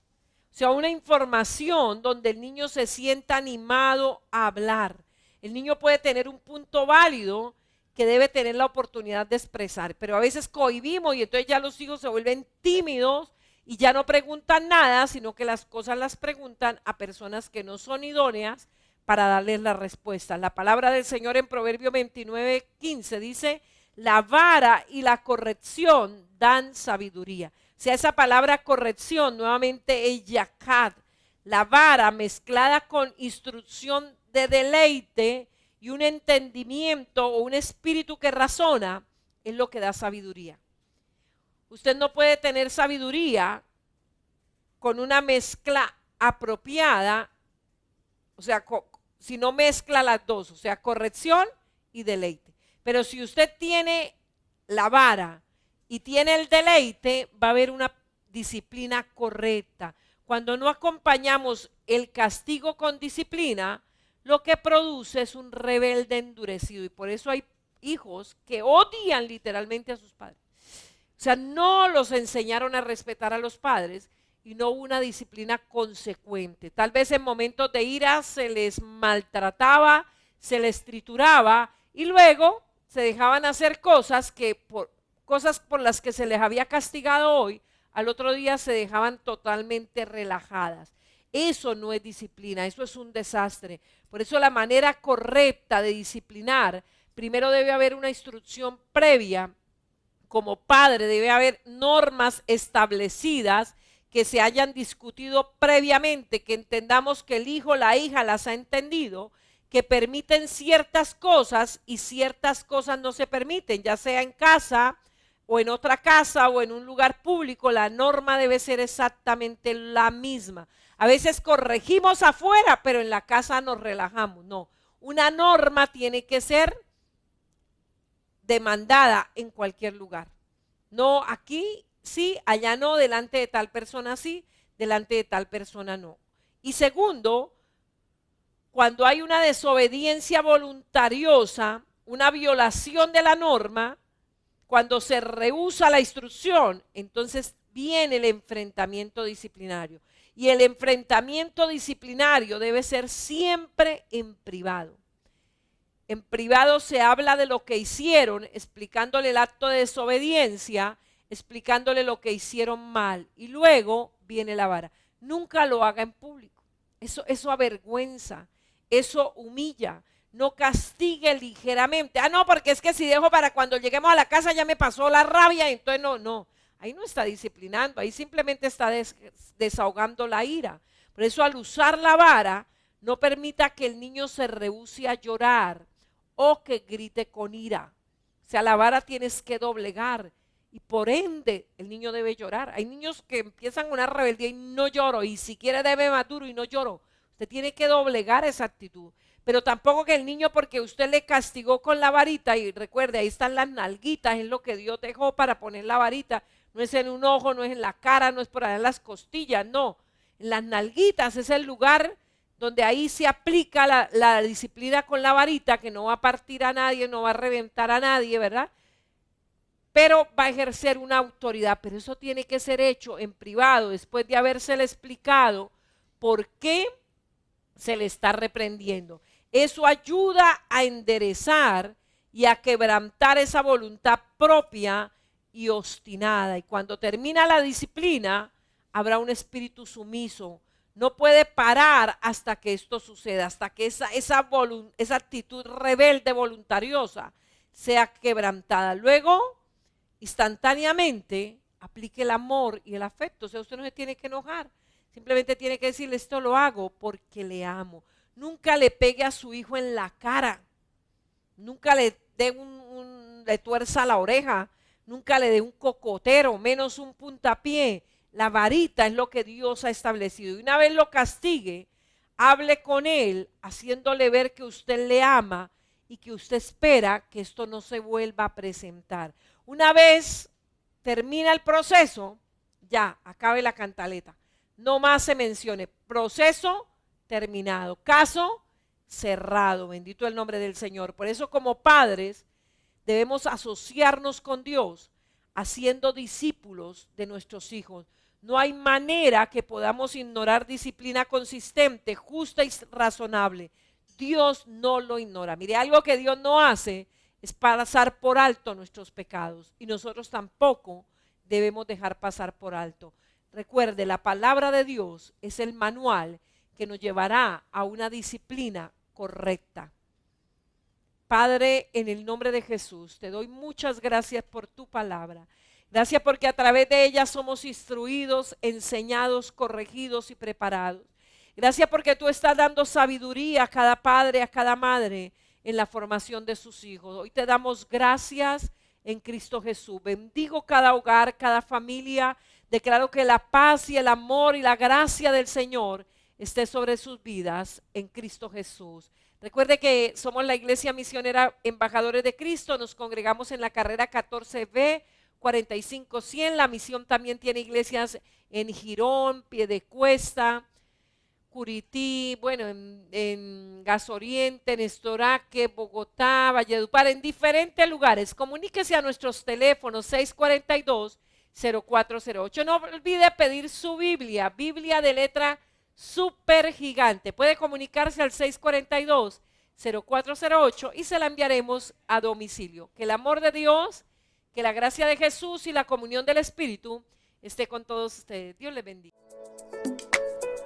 O sea, una información donde el niño se sienta animado a hablar. El niño puede tener un punto válido que debe tener la oportunidad de expresar, pero a veces cohibimos y entonces ya los hijos se vuelven tímidos y ya no preguntan nada, sino que las cosas las preguntan a personas que no son idóneas para darles la respuesta. La palabra del Señor en Proverbio 29:15 dice: la vara y la corrección dan sabiduría. O sea, esa palabra corrección nuevamente es yakad. La vara mezclada con instrucción de deleite y un entendimiento o un espíritu que razona es lo que da sabiduría. Usted no puede tener sabiduría con una mezcla apropiada, o sea, si no mezcla las dos, o sea, corrección y deleite. Pero si usted tiene la vara y tiene el deleite, va a haber una disciplina correcta. Cuando no acompañamos el castigo con disciplina, lo que produce es un rebelde endurecido. Y por eso hay hijos que odian literalmente a sus padres. O sea, no los enseñaron a respetar a los padres y no hubo una disciplina consecuente. Tal vez en momentos de ira se les maltrataba, se les trituraba y luego se dejaban hacer cosas por las que se les había castigado hoy, al otro día se dejaban totalmente relajadas. Eso no es disciplina, eso es un desastre. Por eso la manera correcta de disciplinar, primero debe haber una instrucción previa. Como padre debe haber normas establecidas que se hayan discutido previamente, que entendamos que el hijo o la hija las ha entendido, que permiten ciertas cosas y ciertas cosas no se permiten, ya sea en casa o en otra casa o en un lugar público. La norma debe ser exactamente la misma. A veces corregimos afuera, pero en la casa nos relajamos. No, una norma tiene que ser demandada en cualquier lugar. No, aquí sí, allá no, delante de tal persona sí, delante de tal persona no. Y segundo, cuando hay una desobediencia voluntariosa, una violación de la norma, cuando se rehúsa la instrucción, entonces viene el enfrentamiento disciplinario. Y el enfrentamiento disciplinario debe ser siempre en privado. En privado se habla de lo que hicieron, explicándole el acto de desobediencia, explicándole lo que hicieron mal. Y luego viene la vara. Nunca lo haga en público. Eso avergüenza, eso humilla. No castigue ligeramente. Ah, no, porque es que si dejo para cuando lleguemos a la casa ya me pasó la rabia, entonces no. Ahí no está disciplinando, ahí simplemente está desahogando la ira. Por eso al usar la vara, no permita que el niño se rehúse a llorar o que grite con ira. O sea, la vara tienes que doblegar y por ende el niño debe llorar. Hay niños que empiezan una rebeldía y no lloro, y si quiere debe maduro y no lloro. Usted tiene que doblegar esa actitud. Pero tampoco que el niño, porque usted le castigó con la varita, y recuerde, ahí están las nalguitas, es lo que Dios dejó para poner la varita. No es en un ojo, no es en la cara, no es por allá en las costillas, no. En las nalguitas es el lugar donde ahí se aplica la disciplina con la varita, que no va a partir a nadie, no va a reventar a nadie, ¿verdad? Pero va a ejercer una autoridad. Pero eso tiene que ser hecho en privado, después de habérsele explicado por qué se le está reprendiendo. Eso ayuda a enderezar y a quebrantar esa voluntad propia y obstinada. Y cuando termina la disciplina, habrá un espíritu sumiso. No puede parar hasta que esto suceda, hasta que esa actitud rebelde voluntariosa sea quebrantada. Luego, instantáneamente, aplique el amor y el afecto. O sea, usted no se tiene que enojar. Simplemente tiene que decirle: esto lo hago porque le amo. Nunca le pegue a su hijo en la cara. Nunca le dé le tuerza la oreja. nunca le dé un cocotero, menos un puntapié. La varita es lo que Dios ha establecido. Y una vez lo castigue, hable con él, haciéndole ver que usted le ama y que usted espera que esto no se vuelva a presentar. Una vez termina el proceso, ya, acabe la cantaleta. No más se mencione. Proceso terminado. Caso cerrado. Bendito el nombre del Señor. Por eso, como padres, debemos asociarnos con Dios, haciendo discípulos de nuestros hijos. No hay manera que podamos ignorar disciplina consistente, justa y razonable. Dios no lo ignora. Mire, algo que Dios no hace es pasar por alto nuestros pecados, y nosotros tampoco debemos dejar pasar por alto. Recuerde, la palabra de Dios es el manual que nos llevará a una disciplina correcta. Padre, en el nombre de Jesús, te doy muchas gracias por tu palabra. Gracias porque a través de ella somos instruidos, enseñados, corregidos y preparados. Gracias porque tú estás dando sabiduría a cada padre, a cada madre en la formación de sus hijos. Hoy te damos gracias en Cristo Jesús. Bendigo cada hogar, cada familia. Declaro que la paz y el amor y la gracia del Señor esté sobre sus vidas en Cristo Jesús. Recuerde que somos la Iglesia Misionera Embajadores de Cristo. Nos congregamos en la carrera 14B 45-100. La misión también tiene iglesias en Girón, Piedecuesta, Curití, bueno, en Gasoriente, en Estoraque, Bogotá, Valledupar, en diferentes lugares. Comuníquese a nuestros teléfonos 642-0408. No olvide pedir su Biblia, Biblia de letra súper gigante. Puede comunicarse al 642-0408 y se la enviaremos a domicilio. Que el amor de Dios, que la gracia de Jesús y la comunión del Espíritu esté con todos ustedes. Dios les bendiga.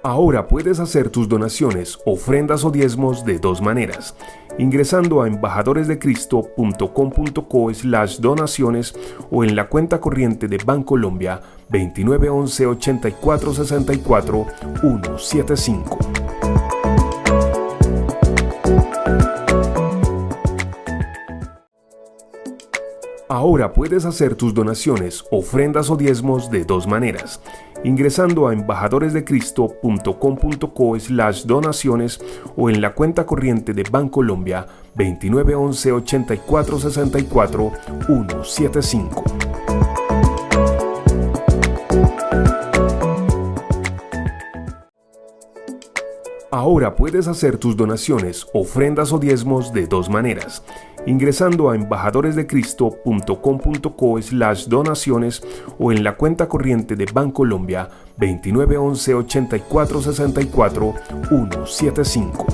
Ahora puedes hacer tus donaciones, ofrendas o diezmos de dos maneras: ingresando a embajadoresdecristo.com.co/donaciones o en la cuenta corriente de Bancolombia 2911 84 64 175. Ahora puedes hacer tus donaciones, ofrendas o diezmos de dos maneras: ingresando a embajadoresdecristo.com.co/donaciones o en la cuenta corriente de Bancolombia 2911 84 64 175. Ahora puedes hacer tus donaciones, ofrendas o diezmos de dos maneras: ingresando a embajadoresdecristo.com.co/donaciones o en la cuenta corriente de Bancolombia 2911 84 64 175.